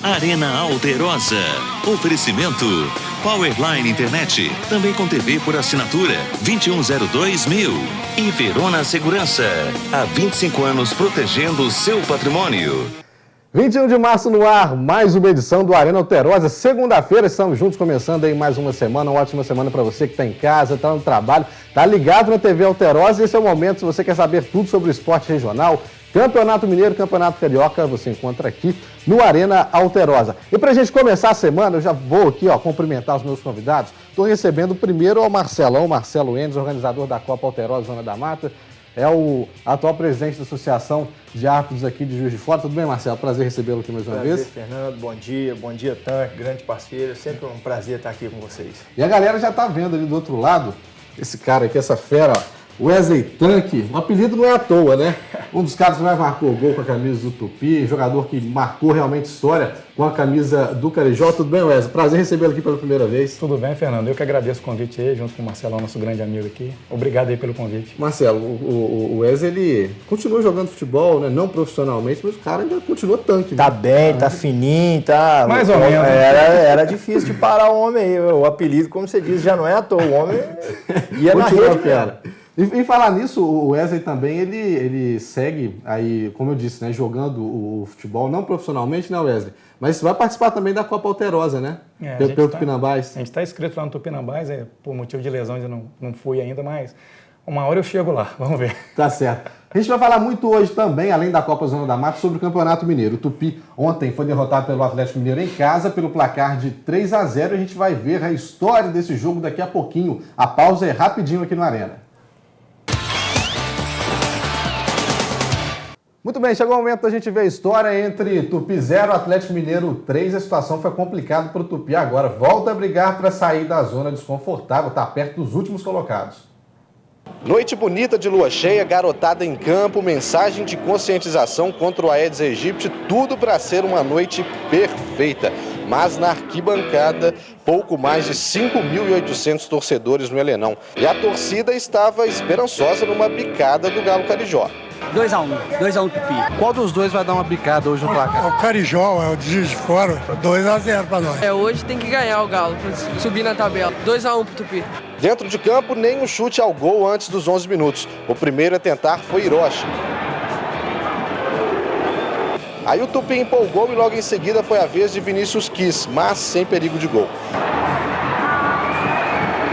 Arena Alterosa. Oferecimento Powerline Internet, também com TV por assinatura, 2102.000. E Verona Segurança, há 25 anos protegendo o seu patrimônio. 21 de março no ar, mais uma edição do Arena Alterosa. Segunda-feira, estamos juntos, começando aí mais uma semana, uma ótima semana para você que está em casa, está no trabalho, está ligado na TV Alterosa. Esse é o momento, se você quer saber tudo sobre o esporte regional, Campeonato Mineiro, Campeonato Carioca, você encontra aqui no Arena Alterosa. E para a gente começar a semana, eu já vou aqui cumprimentar os meus convidados. Estou recebendo primeiro o Marcelo Endes, organizador da Copa Alterosa Zona da Mata. É o atual presidente da Associação de Árbitros aqui de Juiz de Fora. Tudo bem, Marcelo? Prazer recebê-lo aqui mais uma vez. Prazer, Fernando. Bom dia, Tan, grande parceiro. Sempre um prazer estar aqui com vocês. E a galera já está vendo ali do outro lado, esse cara aqui, essa fera, Wesley Tanque. O apelido não é à toa, né? Um dos caras que mais marcou gol com a camisa do Tupi, jogador que marcou realmente história com a camisa do Carijó. Tudo bem, Wesley? Prazer recebê-lo aqui pela primeira vez. Tudo bem, Fernando. Eu que agradeço o convite aí, junto com o Marcelão, nosso grande amigo aqui. Obrigado aí pelo convite. Marcelo, o Wesley, ele continua jogando futebol, né? Não profissionalmente, mas o cara ainda continua tanque. Tá bem, tá fininho, tá... Mais ou menos. Era difícil de parar o homem aí. O apelido, como você disse, já não é à toa. O homem ia na rede, cara. E falar nisso, o Wesley também, ele segue aí, como eu disse, né, jogando o futebol, não profissionalmente, né, Wesley? Mas vai participar também da Copa Alterosa, né? Pelo Tupinambás. A gente está inscrito lá no Tupinambás, por motivo de lesão ainda não fui ainda, mas uma hora eu chego lá, vamos ver. Tá certo. A gente vai falar muito hoje também, além da Copa Zona da Mata, sobre o Campeonato Mineiro. O Tupi ontem foi derrotado pelo Atlético Mineiro em casa, pelo placar de 3-0. A gente vai ver a história desse jogo daqui a pouquinho. A pausa é rapidinho aqui no Arena. Muito bem, chegou o momento da gente ver a história entre Tupi 0 e Atlético Mineiro 3. A situação foi complicada para o Tupi agora. Volta a brigar para sair da zona desconfortável, está perto dos últimos colocados. Noite bonita de lua cheia, garotada em campo, mensagem de conscientização contra o Aedes aegypti, tudo para ser uma noite perfeita. Mas na arquibancada, pouco mais de 5.800 torcedores no Helenão. E a torcida estava esperançosa numa bicada do Galo Carijó. 2-1 Tupi. Qual dos dois vai dar uma bicada hoje no placar? O Carijó, é o de Juiz de Fora, 2-0 para nós. Hoje tem que ganhar o Galo, para subir na tabela. 2-1 pro Tupi. Dentro de campo, nem um chute ao gol antes dos 11 minutos. O primeiro a tentar foi Hiroshi. Aí o Tupi empolgou e logo em seguida foi a vez de Vinícius Kiss, mas sem perigo de gol.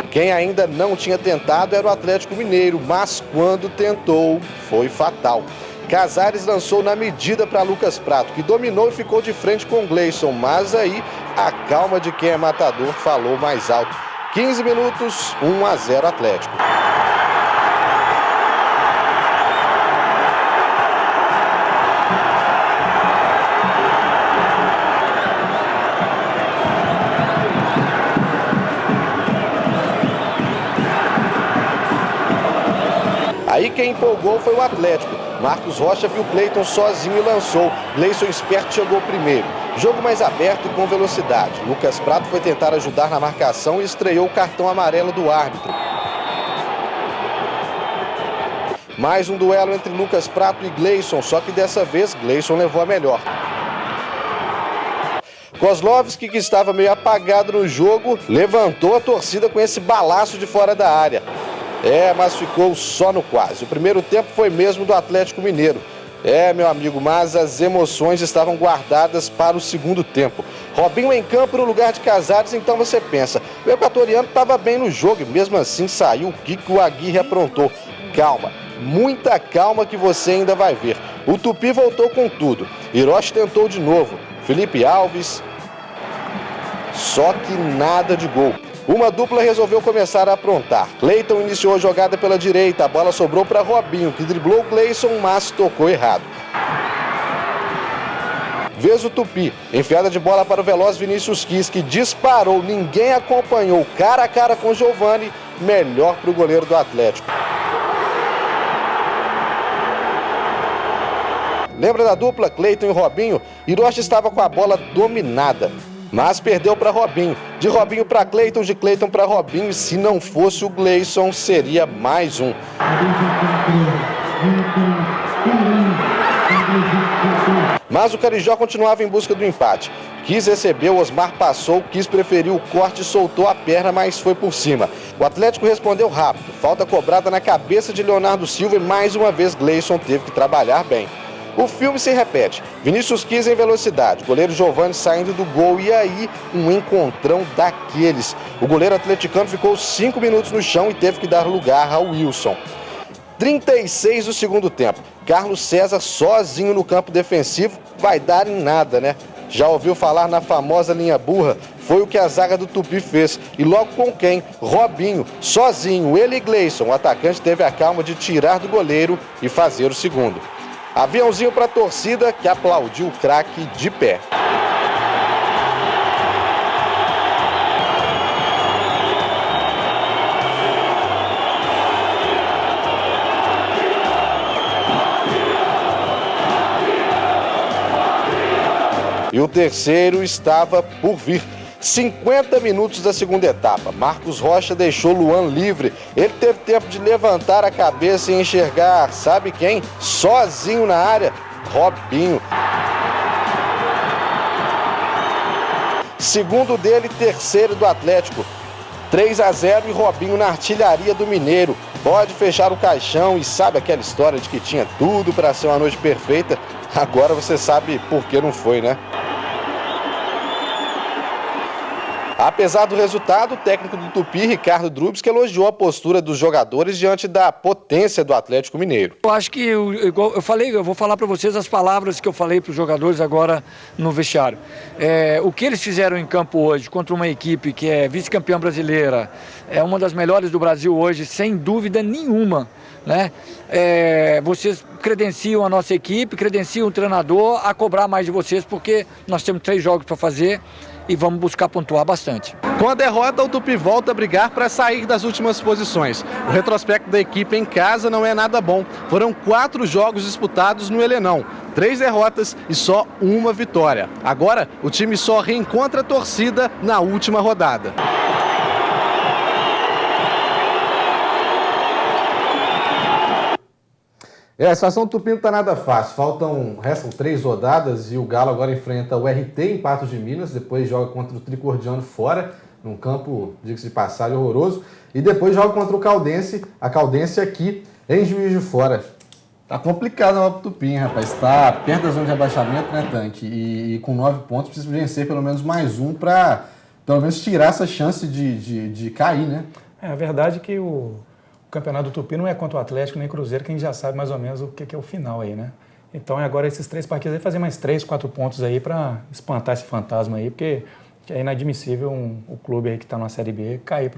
Quem ainda não tinha tentado era o Atlético Mineiro, mas quando tentou, foi fatal. Casares lançou na medida para Lucas Prato, que dominou e ficou de frente com o Gleison, mas aí a calma de quem é matador falou mais alto. 15 minutos, 1-0 Atlético. Aí quem empolgou foi o Atlético. Marcos Rocha viu Cleiton sozinho e lançou. Gleison esperto chegou primeiro. Jogo mais aberto e com velocidade. Lucas Prato foi tentar ajudar na marcação e estreou o cartão amarelo do árbitro. Mais um duelo entre Lucas Prato e Gleison, só que dessa vez Gleison levou a melhor. Kozlovski, que estava meio apagado no jogo, levantou a torcida com esse balaço de fora da área. Mas ficou só no quase. O primeiro tempo foi mesmo do Atlético Mineiro. Meu amigo, mas as emoções estavam guardadas para o segundo tempo. Robinho em campo no lugar de Casares, então você pensa, o equatoriano estava bem no jogo e mesmo assim saiu o que o Aguirre aprontou. Calma, muita calma que você ainda vai ver. O Tupi voltou com tudo. Hiroshi tentou de novo. Felipe Alves, só que nada de gol. Uma dupla resolveu começar a aprontar. Cleiton iniciou a jogada pela direita, a bola sobrou para Robinho, que driblou o Gleison, mas tocou errado. Vez o Tupi, enfiada de bola para o veloz Vinícius Kiss, que disparou, ninguém acompanhou, cara a cara com Giovani, melhor para o goleiro do Atlético. Lembra da dupla Cleiton e Robinho? Hiroshi estava com a bola dominada, mas perdeu para Robinho. De Robinho para Cleiton, de Cleiton para Robinho, e se não fosse o Gleison, seria mais um. Mas o Carijó continuava em busca do empate. Quis receber, o Osmar passou, quis preferir o corte e soltou a perna, mas foi por cima. O Atlético respondeu rápido. Falta cobrada na cabeça de Leonardo Silva e mais uma vez Gleison teve que trabalhar bem. O filme se repete. Vinícius quis em velocidade, goleiro Giovani saindo do gol e aí um encontrão daqueles. O goleiro atleticano ficou 5 minutos no chão e teve que dar lugar ao Wilson. 36 do segundo tempo. Carlos César sozinho no campo defensivo, vai dar em nada, né? Já ouviu falar na famosa linha burra? Foi o que a zaga do Tupi fez. E logo com quem? Robinho, sozinho, ele e Gleison. O atacante teve a calma de tirar do goleiro e fazer o segundo. Aviãozinho para a torcida que aplaudiu o craque de pé. E o terceiro estava por vir. 50 minutos da segunda etapa. Marcos Rocha deixou Luan livre. Ele teve tempo de levantar a cabeça e enxergar, sabe quem? Sozinho na área, Robinho. Segundo dele, terceiro do Atlético. 3-0 e Robinho na artilharia do Mineiro. Pode fechar o caixão e sabe aquela história de que tinha tudo para ser uma noite perfeita? Agora você sabe por que não foi, né? Apesar do resultado, o técnico do Tupi, Ricardo Drubski, elogiou a postura dos jogadores diante da potência do Atlético Mineiro. Eu acho que, igual eu falei, eu vou falar para vocês as palavras que eu falei para os jogadores agora no vestiário. O que eles fizeram em campo hoje contra uma equipe que é vice-campeã brasileira, é uma das melhores do Brasil hoje, sem dúvida nenhuma, né? Vocês credenciam a nossa equipe, credenciam o treinador a cobrar mais de vocês, porque nós temos 3 jogos para fazer e vamos buscar pontuar bastante. Com a derrota, o Tupi volta a brigar para sair das últimas posições. O retrospecto da equipe em casa não é nada bom. Foram 4 jogos disputados no Helenão, 3 derrotas e só 1 vitória. Agora, o time só reencontra a torcida na última rodada. A situação do Tupi não está nada fácil. Restam 3 rodadas e o Galo agora enfrenta o RT em Patos de Minas, depois joga contra o Tricordiano fora, num campo, diga-se de passagem, horroroso, e depois joga contra o Caldense, a Caldense aqui em Juiz de Fora. Tá complicado lá pro Tupi, hein, rapaz? Tá perto da zona de rebaixamento, né, Tanque? E com 9 pontos precisa vencer pelo menos mais um para pelo menos tirar essa chance de cair, né? A verdade é que o campeonato do Tupi não é contra o Atlético nem Cruzeiro, que a gente já sabe mais ou menos o que é o final aí, né? Então agora esses 3 partidos aí, fazer mais 3, 4 pontos aí para espantar esse fantasma aí, porque é inadmissível o clube aí que está na Série B cair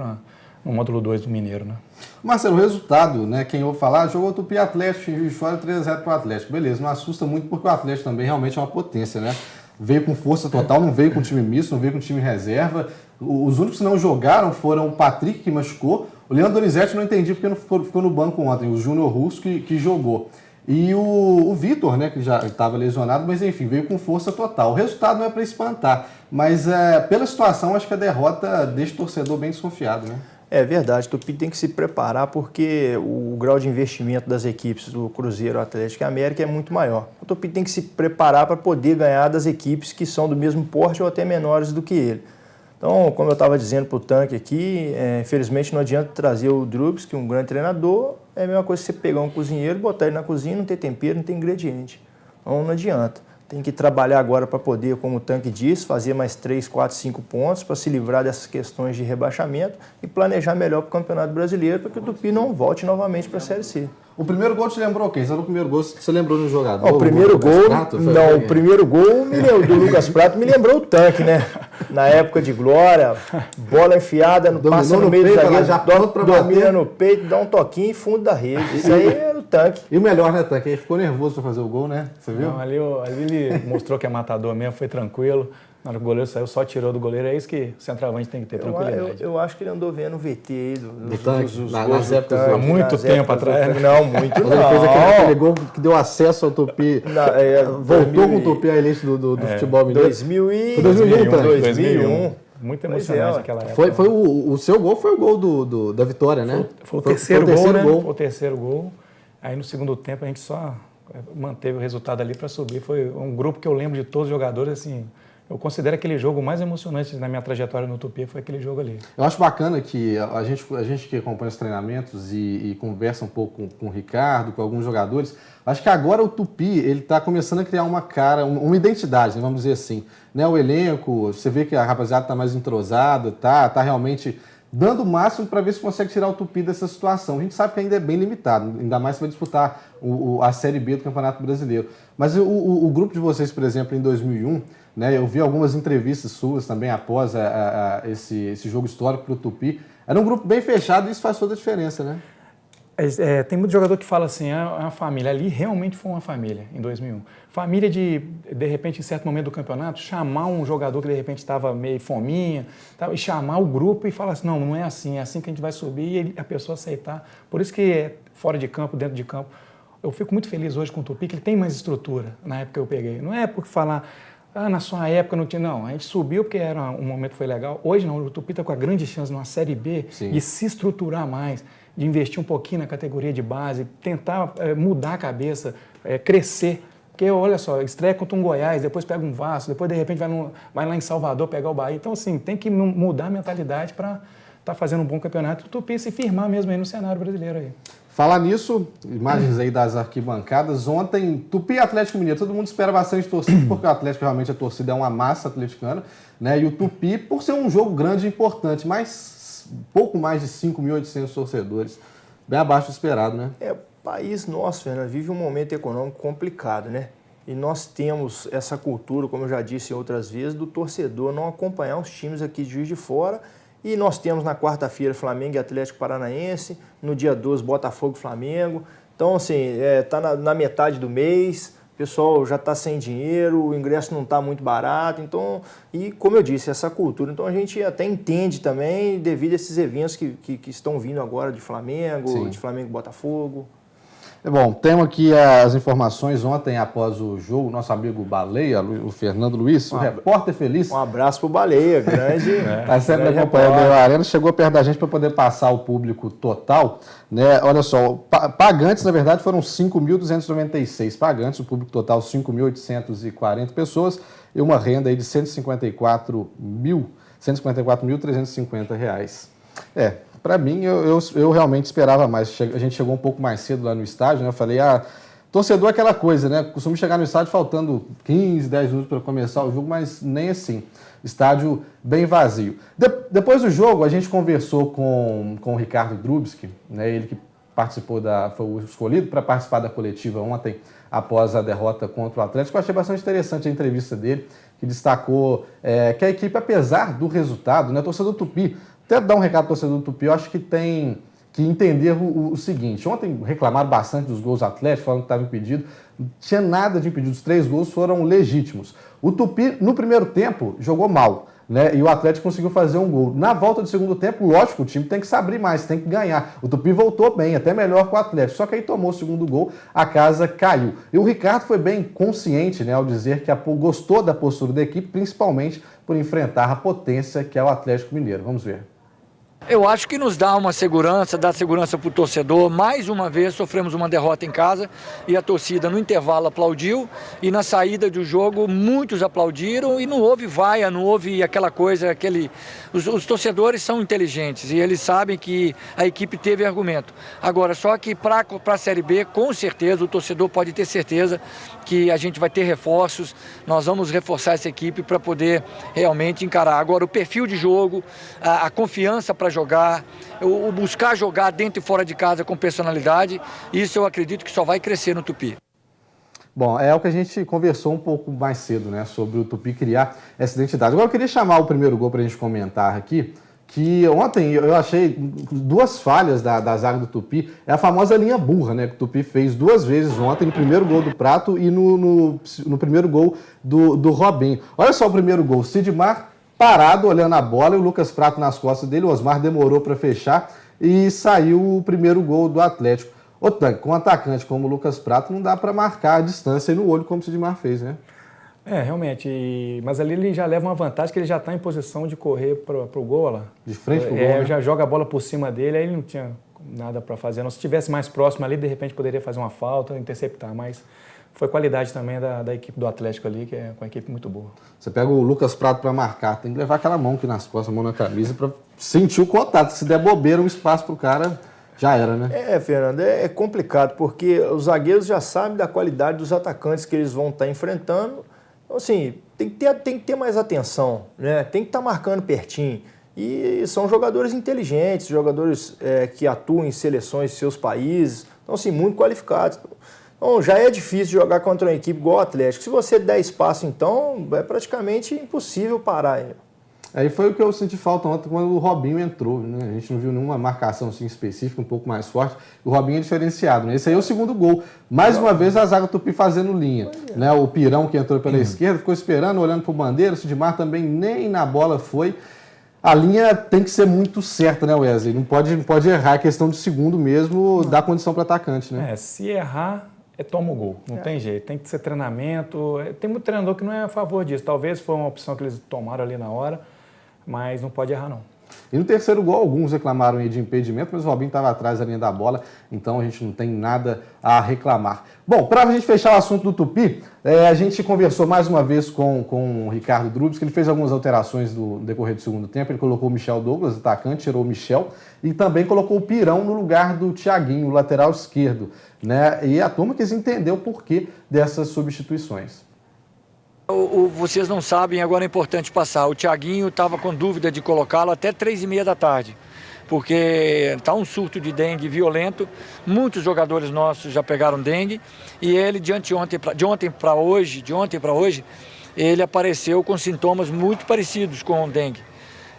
no módulo 2 do Mineiro, né? Marcelo, o resultado, né? Quem ouve falar, jogou o Tupi Atlético em Juiz de Fora, 3-0 para o Atlético. Beleza, não assusta muito porque o Atlético também realmente é uma potência, né? Veio com força total, não veio com time misto, não veio com time reserva. Os únicos que não jogaram foram o Patrick, que machucou. O Leandro Donizete não entendi porque não ficou no banco ontem. O Júnior Russo que jogou. E o Vitor, né, que já estava lesionado, mas enfim, veio com força total. O resultado não é para espantar, mas pela situação, acho que a derrota deixa o torcedor bem desconfiado, né? É verdade, o Tupi tem que se preparar porque o grau de investimento das equipes do Cruzeiro, Atlético e América é muito maior. O Tupi tem que se preparar para poder ganhar das equipes que são do mesmo porte ou até menores do que ele. Então, como eu estava dizendo para o Tanque aqui, infelizmente não adianta trazer o Drubski, que é um grande treinador, é a mesma coisa que você pegar um cozinheiro, botar ele na cozinha, não tem tempero, não tem ingrediente. Então não adianta. Tem que trabalhar agora para poder, como o Tanque disse, fazer mais 3, 4, 5 pontos para se livrar dessas questões de rebaixamento e planejar melhor para o Campeonato Brasileiro para que o Tupi não volte novamente para a Série C. O primeiro gol te lembrou quem? Sabe o primeiro gol você lembrou no jogador? O primeiro gol, o primeiro gol do Lucas Prato me lembrou o Tanque, né? Na época de glória, bola enfiada, passa no meio do zagueiro, domina no peito, dá um toquinho em fundo da rede. Isso aí era o Tanque. E o melhor, né, Tanque? Ele ficou nervoso para fazer o gol, né? Você viu? Não, ali ele mostrou que é matador mesmo, foi tranquilo. Na hora que o goleiro saiu, só tirou do goleiro. É isso que o centroavante tem que ter, tranquilidade. Eu acho que ele andou vendo o VT aí do Tanque, nas épocas há muito tempo atrás, né? Não, muito não. Ele fez aquele gol que deu acesso ao Tupi, voltou com o Tupi à elite do futebol mineiro. 2001. Muito emocionante aquela época. O seu gol foi o gol da vitória, né? Foi o terceiro gol, né? Foi o terceiro gol. Aí no segundo tempo a gente só manteve o resultado ali para subir. Foi um grupo que eu lembro de todos os jogadores, assim, eu considero aquele jogo mais emocionante na minha trajetória no Tupi, foi aquele jogo ali. Eu acho bacana que a gente que acompanha os treinamentos e conversa um pouco com o Ricardo, com alguns jogadores, acho que agora o Tupi ele está começando a criar uma cara, uma identidade, né, vamos dizer assim. Né, o elenco, você vê que a rapaziada está mais entrosada, tá realmente dando o máximo para ver se consegue tirar o Tupi dessa situação. A gente sabe que ainda é bem limitado, ainda mais se vai disputar a Série B do Campeonato Brasileiro. Mas o grupo de vocês, por exemplo, em 2001, né, eu vi algumas entrevistas suas também após esse jogo histórico para o Tupi. Era um grupo bem fechado e isso faz toda a diferença, né? Tem muito jogador que fala assim, é uma família. Ali realmente foi uma família, em 2001. Família de repente, em certo momento do campeonato, chamar um jogador que de repente estava meio fominha, e chamar o grupo e falar assim, não é assim que a gente vai subir e a pessoa aceitar. Por isso que fora de campo, dentro de campo, eu fico muito feliz hoje com o Tupi, que ele tem mais estrutura na época que eu peguei. Não é porque falar, na sua época não tinha, não. A gente subiu porque era um momento que foi legal. Hoje não, o Tupi está com a grande chance numa Série B de se estruturar mais, de investir um pouquinho na categoria de base, tentar mudar a cabeça, crescer. Porque, olha só, estreia contra um Goiás, depois pega um Vasco, depois, de repente, vai lá em Salvador pegar o Bahia. Então, assim, tem que mudar a mentalidade para estar fazendo um bom campeonato e o Tupi se firmar mesmo aí no cenário brasileiro aí. Falar nisso, imagens aí das arquibancadas. Ontem, Tupi e Atlético Mineiro, todo mundo espera bastante torcida, porque o Atlético realmente, a torcida é uma massa atleticana, né? E o Tupi, por ser um jogo grande e importante, mas pouco mais de 5.800 torcedores, bem abaixo do esperado, né? O país nosso, Fernando, vive um momento econômico complicado, né? E nós temos essa cultura, como eu já disse outras vezes, do torcedor não acompanhar os times aqui de Juiz de Fora. E nós temos na quarta-feira Flamengo e Atlético Paranaense, no dia 12 Botafogo e Flamengo. Então, assim, tá na metade do mês, o pessoal já está sem dinheiro, o ingresso não está muito barato. Então, e como eu disse, essa cultura. Então a gente até entende também devido a esses eventos que estão vindo agora de Flamengo, de Flamengo e Botafogo. Bom, temos aqui as informações ontem após o jogo, nosso amigo Baleia, o Fernando Luiz, o repórter feliz. Um abraço pro Baleia, grande. Está sempre acompanhando a Arena, chegou perto da gente para poder passar o público total. Né? Olha só, pagantes, na verdade, foram 5.296 pagantes, o público total 5.840 pessoas e uma renda aí de R$ 154.350. Para mim, eu realmente esperava mais. A gente chegou um pouco mais cedo lá no estádio, né? Eu falei, torcedor é aquela coisa, né? Costumo chegar no estádio faltando 15, 10 minutos para começar o jogo, mas nem assim. Estádio bem vazio. Depois do jogo, a gente conversou com o Ricardo Drubski, né? Ele que foi o escolhido para participar da coletiva ontem, após a derrota contra o Atlético. Eu achei bastante interessante a entrevista dele, que destacou que a equipe, apesar do resultado, né? Torcedor do Tupi, até dar um recado ao torcedor do Tupi, eu acho que tem que entender o seguinte. Ontem reclamaram bastante dos gols do Atlético, falando que estava impedido. Não tinha nada de impedido, os 3 gols foram legítimos. O Tupi, no primeiro tempo, jogou mal, né? E o Atlético conseguiu fazer um gol. Na volta do segundo tempo, lógico, o time tem que se abrir mais, tem que ganhar. O Tupi voltou bem, até melhor que o Atlético. Só que aí tomou o segundo gol, a casa caiu. E o Ricardo foi bem consciente, né, ao dizer que gostou da postura da equipe, principalmente por enfrentar a potência que é o Atlético Mineiro. Vamos ver. Eu acho que nos dá uma segurança, dá segurança para o torcedor. Mais uma vez sofremos uma derrota em casa e a torcida no intervalo aplaudiu e na saída do jogo muitos aplaudiram e não houve vaia, não houve aquela coisa, os torcedores são inteligentes e eles sabem que a equipe teve argumento. Agora, só que para a Série B, com certeza, o torcedor pode ter certeza que a gente vai ter reforços, nós vamos reforçar essa equipe para poder realmente encarar. Agora, o perfil de jogo, a confiança para jogar, o buscar jogar dentro e fora de casa com personalidade, isso eu acredito que só vai crescer no Tupi. Bom, é o que a gente conversou um pouco mais cedo, né, sobre o Tupi criar essa identidade. Agora eu queria chamar o primeiro gol para a gente comentar aqui, que ontem eu achei 2 falhas da zaga do Tupi, é a famosa linha burra, né, que o Tupi fez 2 vezes ontem, no primeiro gol do Prato e no primeiro gol do Robinho. Olha só o primeiro gol, Sidmar parado, olhando a bola, e o Lucas Prato nas costas dele, o Osmar demorou para fechar e saiu o primeiro gol do Atlético. Com um atacante como o Lucas Prato, não dá para marcar a distância e no olho como o Sidmar fez, né? Realmente, mas ali ele já leva uma vantagem que ele já está em posição de correr para o gol, lá. De frente para o gol, né? Já joga a bola por cima dele, aí ele não tinha nada para fazer. Não, se estivesse mais próximo ali, de repente poderia fazer uma falta, interceptar, mas foi qualidade também da equipe do Atlético ali, que é uma equipe muito boa. Você pega o Lucas Prato para marcar, tem que levar aquela mão aqui nas costas, a mão na camisa, para sentir o contato. Se der bobeira, um espaço para o cara, já era, né? Fernando, é complicado, porque os zagueiros já sabem da qualidade dos atacantes que eles vão estar enfrentando. Então, assim, tem que ter mais atenção, né? Tem que estar marcando pertinho. E são jogadores inteligentes, jogadores que atuam em seleções de seus países, então, assim, muito qualificados. Então, já é difícil jogar contra uma equipe igual o Atlético. Se você der espaço, então, é praticamente impossível parar. Aí foi o que eu senti falta ontem quando o Robinho entrou, né? A gente não viu nenhuma marcação assim, específica, um pouco mais forte. O Robinho é diferenciado, né? Esse aí é o segundo gol. Mais uma vez a zaga Tupi fazendo linha, né? O Pirão que entrou pela esquerda ficou esperando, olhando para o Bandeira. O Sidmar também nem na bola foi. A linha tem que ser muito certa, né, Wesley? Não pode errar, é questão de segundo mesmo, dar condição para o atacante, né? Se errar, toma o gol, não tem jeito, tem que ser treinamento. Tem muito treinador que não é a favor disso, talvez foi uma opção que eles tomaram ali na hora, mas não pode errar não. E no terceiro gol, alguns reclamaram aí de impedimento, mas o Robinho estava atrás da linha da bola, então a gente não tem nada a reclamar. Bom, para a gente fechar o assunto do Tupi, a gente conversou mais uma vez com o Ricardo Drubs, que ele fez algumas alterações no decorrer do segundo tempo. Ele colocou o Michel Douglas, atacante, tirou o Michel, e também colocou o Pirão no lugar do Thiaguinho, lateral esquerdo, né? E a turma quis entender o porquê dessas substituições. Vocês não sabem, agora é importante passar. O Thiaguinho estava com dúvida de colocá-lo até 3h30 da tarde, porque está um surto de dengue violento. Muitos jogadores nossos já pegaram dengue e ele, de ontem para hoje, ele apareceu com sintomas muito parecidos com o dengue.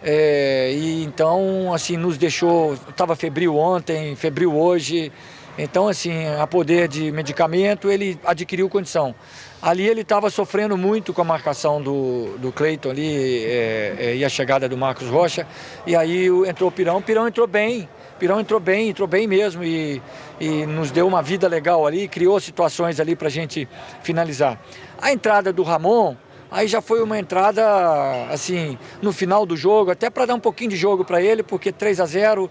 E então, assim, nos deixou, estava febril ontem, febril hoje. Então, assim, a poder de medicamento, ele adquiriu condição. Ali ele estava sofrendo muito com a marcação do Cleiton ali e a chegada do Marcos Rocha. E aí entrou o Pirão. O Pirão entrou bem mesmo e nos deu uma vida legal ali, criou situações ali para a gente finalizar. A entrada do Ramon, aí já foi uma entrada, assim, no final do jogo, até para dar um pouquinho de jogo para ele, porque 3-0,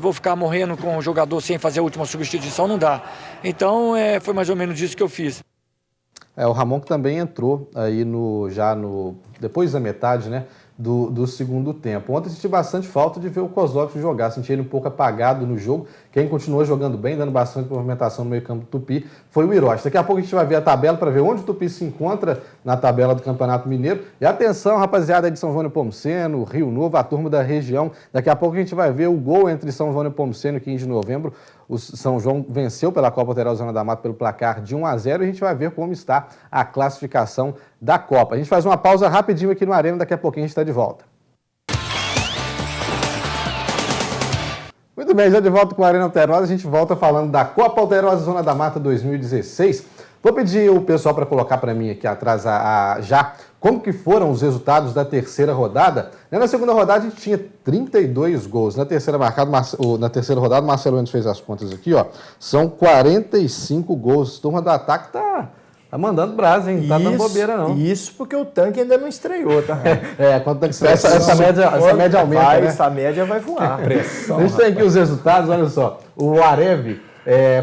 vou ficar morrendo com o jogador sem fazer a última substituição, não dá. Então, foi mais ou menos isso que eu fiz. O Ramon que também entrou aí depois da metade, né, do segundo tempo. Ontem eu senti bastante falta de ver o Kozlov jogar, senti ele um pouco apagado no jogo. Quem continuou jogando bem, dando bastante movimentação no meio campo do Tupi, foi o Hiroshi. Daqui a pouco a gente vai ver a tabela para ver onde o Tupi se encontra na tabela do Campeonato Mineiro. E atenção, rapaziada de São João Nepomuceno, Rio Novo, a turma da região. Daqui a pouco a gente vai ver o gol entre São João Nepomuceno e 15 de novembro. O São João venceu pela Copa Alterosa Zona da Mata pelo placar de 1-0 e a gente vai ver como está a classificação da Copa. A gente faz uma pausa rapidinho aqui no Arena, daqui a pouquinho a gente está de volta. Muito bem, já de volta com a Arena Alterosa, a gente volta falando da Copa Alterosa Zona da Mata 2016. Vou pedir o pessoal para colocar para mim aqui atrás já como que foram os resultados da terceira rodada. Na segunda rodada a gente tinha 32 gols. Na terceira rodada, o Marcelo Mendes fez as contas aqui, ó. São 45 gols. A turma do ataque tá mandando brasa, hein? Não tá dando bobeira, não. Isso porque o tanque ainda não estreou, tá? Quando o tanque estreia, essa média aumenta, né? Essa média vai voar. Pressão, a gente tem aqui os resultados, olha só. O Areve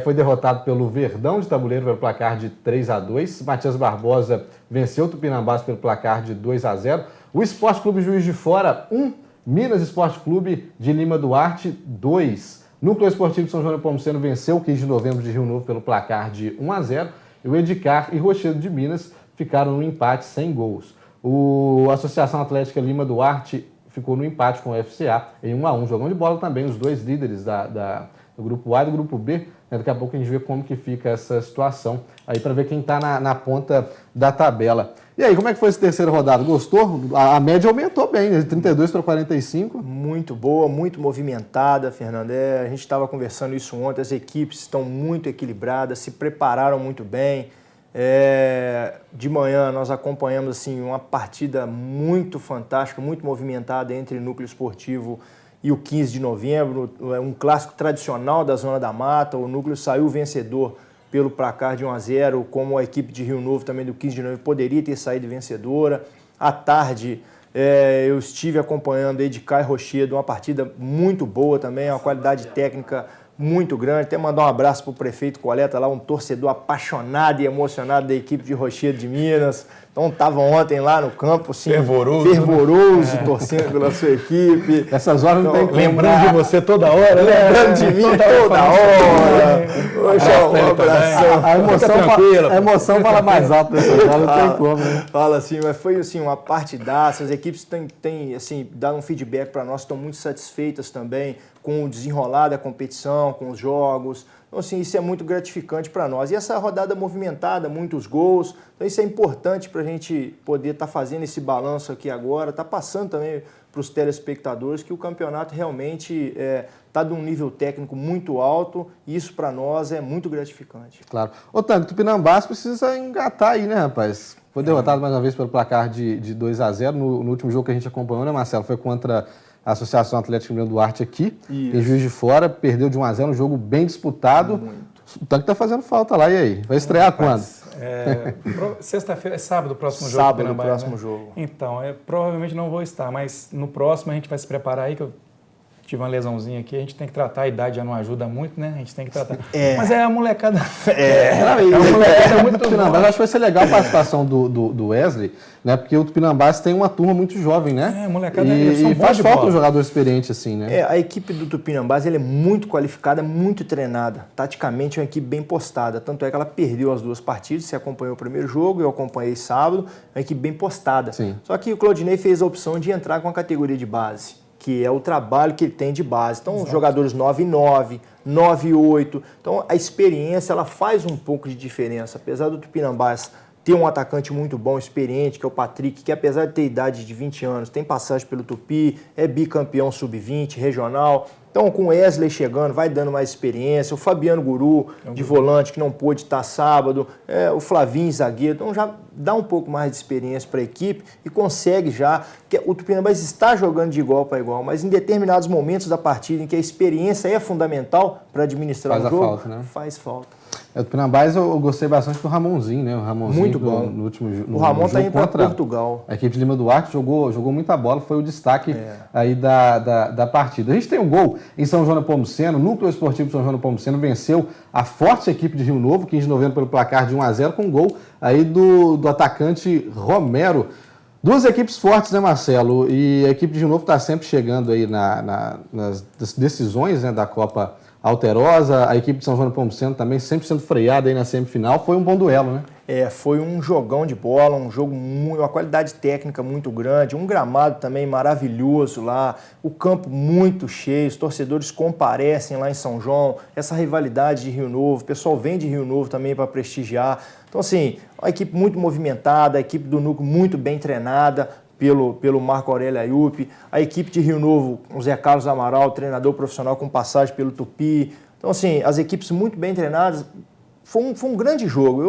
foi derrotado pelo Verdão de Tabuleiro pelo placar de 3-2. Matias Barbosa venceu o Tupinambás pelo placar de 2-0. O Esporte Clube Juiz de Fora, 1. Minas Esporte Clube de Lima Duarte, 2. Núcleo Esportivo de São João Nepomuceno venceu o 15 de novembro de Rio Novo pelo placar de 1-0. E o Edicar e Rochedo de Minas ficaram no empate sem gols. A Associação Atlética Lima Duarte ficou no empate com o FCA em 1-1. Jogão de bola também, os dois líderes do grupo A e do grupo B. Daqui a pouco a gente vê como que fica essa situação aí para ver quem está na ponta da tabela. E aí, como é que foi essa terceira rodada? Gostou? A média aumentou bem, né? De 32 para 45. Muito boa, muito movimentada, Fernando. A gente estava conversando isso ontem, as equipes estão muito equilibradas, se prepararam muito bem. De manhã nós acompanhamos assim, uma partida muito fantástica, muito movimentada entre Núcleo Esportivo e o 15 de novembro, um clássico tradicional da Zona da Mata. O Núcleo saiu vencedor pelo placar de 1-0, como a equipe de Rio Novo também do 15 de novembro poderia ter saído vencedora. À tarde, Eu estive acompanhando Edgar e Rochedo, uma partida muito boa também, uma qualidade técnica muito grande. Até mandar um abraço para o prefeito Coleta lá, um torcedor apaixonado e emocionado da equipe de Rochedo de Minas. Então estava ontem lá no campo, assim, fervoroso torcendo pela sua equipe. Essas horas não tem como. Lembrando de você toda hora, né? Lembrando de mim toda hora. Um abração. A emoção fala mais alto nessas horas, não tem como, né? Fala assim, mas foi assim, uma partidaça. As equipes têm assim, dado um feedback para nós, estão muito satisfeitas também com o desenrolar da competição, com os jogos. Então, assim, isso é muito gratificante para nós. E essa rodada movimentada, muitos gols, então isso é importante para a gente poder estar fazendo esse balanço aqui agora, está passando também para os telespectadores que o campeonato realmente está de um nível técnico muito alto e isso para nós é muito gratificante. Claro. Ô, Tanque, o Tupinambás precisa engatar aí, né, rapaz? Foi derrotado mais uma vez pelo placar de 2-0 no último jogo que a gente acompanhou, né, Marcelo? Foi contra a Associação Atlética Mineiro Duarte aqui, em Juiz de Fora, perdeu de 1-0, um jogo bem disputado. Muito. O Tanque tá fazendo falta lá, e aí? Vai estrear quando? Sexta-feira, sábado, o próximo jogo. Sábado, o próximo jogo. Então, provavelmente não vou estar, mas no próximo a gente vai se preparar aí, que eu tive uma lesãozinha aqui, a gente tem que tratar, a idade já não ajuda muito, né? A gente tem que tratar. Mas é a molecada. A molecada é muito Tupinambás. Acho que vai ser legal a participação do Wesley, né? Porque o Tupinambás tem uma turma muito jovem, né? Molecada e faz falta um jogador experiente assim, né? A equipe do Tupinambás é muito qualificada, muito treinada. Taticamente é uma equipe bem postada. Tanto é que ela perdeu as duas partidas. Você acompanhou o primeiro jogo, eu acompanhei sábado. É uma equipe bem postada. Sim. Só que o Claudinei fez a opção de entrar com a categoria de base, que é o trabalho que ele tem de base. Então, os jogadores 9-9, 9-8. Então, a experiência ela faz um pouco de diferença. Apesar do Tupinambás ter um atacante muito bom, experiente, que é o Patrick, que apesar de ter idade de 20 anos, tem passagem pelo Tupi, é bicampeão sub-20, regional. Então, com o Wesley chegando, vai dando mais experiência. O Fabiano Guru, de volante, que não pôde estar sábado. O Flavinho, zagueiro. Então, já dá um pouco mais de experiência para a equipe e consegue já... O Tupinambás está jogando de igual para igual, mas em determinados momentos da partida em que a experiência é fundamental para administrar o jogo, falta, né? Faz falta. O Tupinambás eu gostei bastante do Ramonzinho, né? O Ramonzinho muito bom. No último jogo. O Ramon está indo para Portugal. A equipe de Lima Duarte jogou muita bola, foi o destaque aí da partida. A gente tem um gol em São João Nepomuceno, o Núcleo Esportivo de São João Nepomuceno venceu a forte equipe de Rio Novo, 15 de novembro, pelo placar de 1-0, com um gol aí do atacante Romero. Duas equipes fortes, né, Marcelo? E a equipe de Rio Novo está sempre chegando aí nas decisões, né, da Copa Alterosa. A equipe de São João Nepomuceno também sempre sendo freada aí na semifinal. Foi um bom duelo, né? Foi um jogão de bola, um jogo uma qualidade técnica muito grande, um gramado também maravilhoso lá, o campo muito cheio, os torcedores comparecem lá em São João, essa rivalidade de Rio Novo, o pessoal vem de Rio Novo também para prestigiar. Então, assim, uma equipe muito movimentada, a equipe do Núcleo muito bem treinada pelo Marco Aurélio Ayup, a equipe de Rio Novo, o Zé Carlos Amaral, treinador profissional com passagem pelo Tupi. Então, assim, as equipes muito bem treinadas. Foi um grande jogo.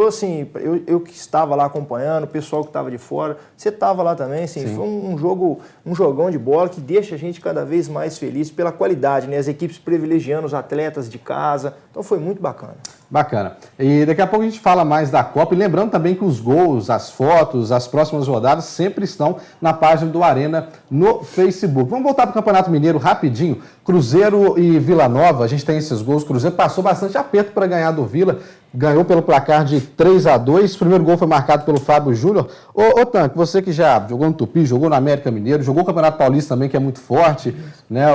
Eu que estava lá acompanhando, o pessoal que estava de fora, você estava lá também, assim, foi um jogão de bola que deixa a gente cada vez mais feliz pela qualidade, né? As equipes privilegiando os atletas de casa. Então foi muito bacana. Bacana. E daqui a pouco a gente fala mais da Copa. E lembrando também que os gols, as fotos, as próximas rodadas sempre estão na página do Arena no Facebook. Vamos voltar para o Campeonato Mineiro rapidinho. Cruzeiro e Vila Nova, a gente tem esses gols. O Cruzeiro passou bastante aperto para ganhar do Vila. Ganhou pelo placar de 3-2. O primeiro gol foi marcado pelo Fábio Júnior. Ô Tanque, você que já jogou no Tupi, jogou no América Mineiro, jogou o Campeonato Paulista também, que é muito forte, né?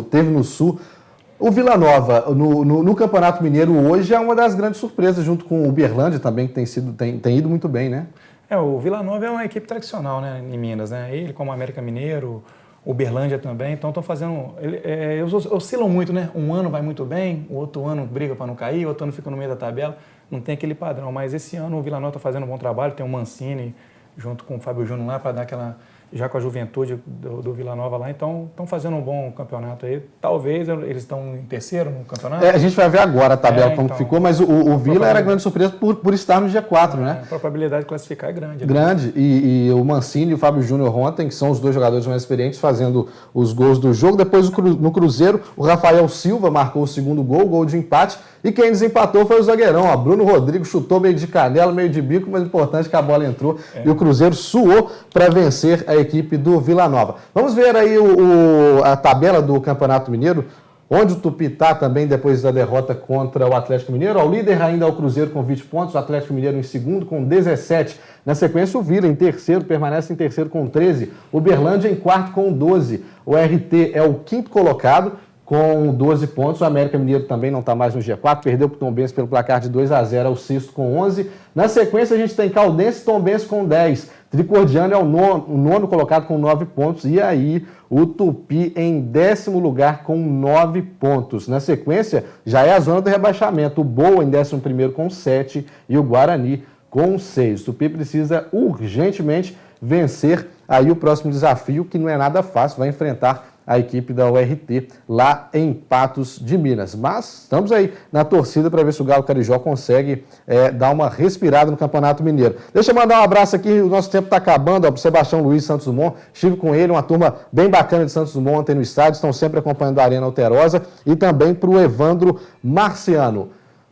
Teve no Sul. O Vila Nova, no Campeonato Mineiro hoje, é uma das grandes surpresas, junto com o Uberlândia também, que tem ido muito bem, né? O Vila Nova é uma equipe tradicional, né, em Minas, né? Ele, como América Mineiro, o Uberlândia também, então estão fazendo... Eles oscilam muito, né? Um ano vai muito bem, o outro ano briga para não cair, o outro ano fica no meio da tabela, não tem aquele padrão. Mas esse ano o Vila Nova está fazendo um bom trabalho, tem o Mancini junto com o Fábio Júnior lá para dar aquela... já com a juventude do Vila Nova lá, então estão fazendo um bom campeonato aí. Talvez eles estão em terceiro no campeonato. A gente vai ver agora a tabela como ficou, mas o Vila era grande surpresa por estar no G4, né? A probabilidade de classificar é grande. Grande, e o Mancini e o Fábio Júnior ontem, que são os dois jogadores mais experientes, fazendo os gols do jogo. Depois no Cruzeiro, o Rafael Silva marcou o segundo gol de empate, E quem desempatou foi o zagueirão. Ó. Bruno Rodrigues chutou meio de canela, meio de bico, mas o importante é que a bola entrou e o Cruzeiro suou para vencer a equipe do Vila Nova. Vamos ver aí a tabela do Campeonato Mineiro, onde o Tupi está também depois da derrota contra o Atlético Mineiro. O líder ainda é o Cruzeiro com 20 pontos, o Atlético Mineiro em segundo com 17. Na sequência, o Vila em terceiro, permanece em terceiro com 13. O Uberlândia em quarto com 12. O RT é o quinto colocado com 12 pontos. O América Mineiro também não está mais no G4, perdeu para o Tombense pelo placar de 2-0, é o sexto com 11. Na sequência, a gente tem Caldense e Tombense com 10. Tricordiano é o nono colocado com 9 pontos. E aí, o Tupi em 10º lugar com 9 pontos. Na sequência, já é a zona do rebaixamento. O Boa em 11º com 7 e o Guarani com 6. O Tupi precisa urgentemente vencer aí o próximo desafio, que não é nada fácil, vai enfrentar a equipe da URT lá em Patos de Minas. Mas estamos aí na torcida para ver se o Galo Carijó consegue dar uma respirada no Campeonato Mineiro. Deixa eu mandar um abraço aqui, o nosso tempo está acabando, para o Sebastião Luiz Santos Dumont. Estive com ele, uma turma bem bacana de Santos Dumont ontem no estádio, estão sempre acompanhando a Arena Alterosa, e também para o Evandro Marciano.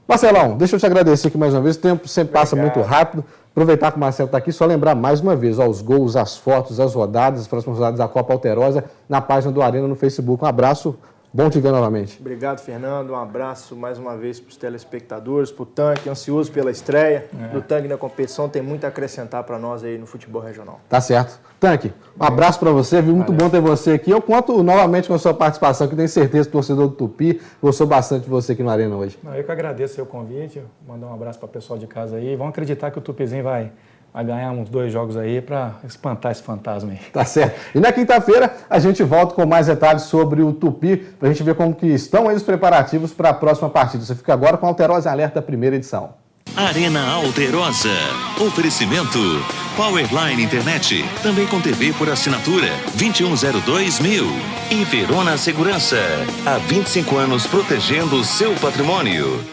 Marcelão, deixa eu te agradecer aqui mais uma vez, o tempo sempre passa muito rápido. Aproveitar que o Marcelo está aqui, só lembrar mais uma vez, os gols, as fotos, as rodadas, as próximas rodadas da Copa Alterosa na página do Arena no Facebook. Um abraço, bom te ver novamente. Obrigado, Fernando. Um abraço mais uma vez para os telespectadores, para o Tanque, ansioso pela estreia do Tanque na competição, tem muito a acrescentar para nós aí no futebol regional. Tá certo. Tanque, um abraço para você, viu? Muito bom ter você aqui. Eu conto novamente com a sua participação, que tenho certeza que o torcedor do Tupi gostou bastante de você aqui no Arena hoje. Eu que agradeço o seu convite, mandar um abraço para o pessoal de casa aí. Vão acreditar que o Tupizinho vai ganhar uns 2 jogos aí para espantar esse fantasma aí. Tá certo. E na quinta-feira a gente volta com mais detalhes sobre o Tupi, para a gente ver como que estão aí os preparativos para a próxima partida. Você fica agora com a Alterosa Alerta, primeira edição. Arena Alterosa. Oferecimento Powerline Internet, também com TV por assinatura 2102.000. E Verona Segurança, há 25 anos protegendo o seu patrimônio.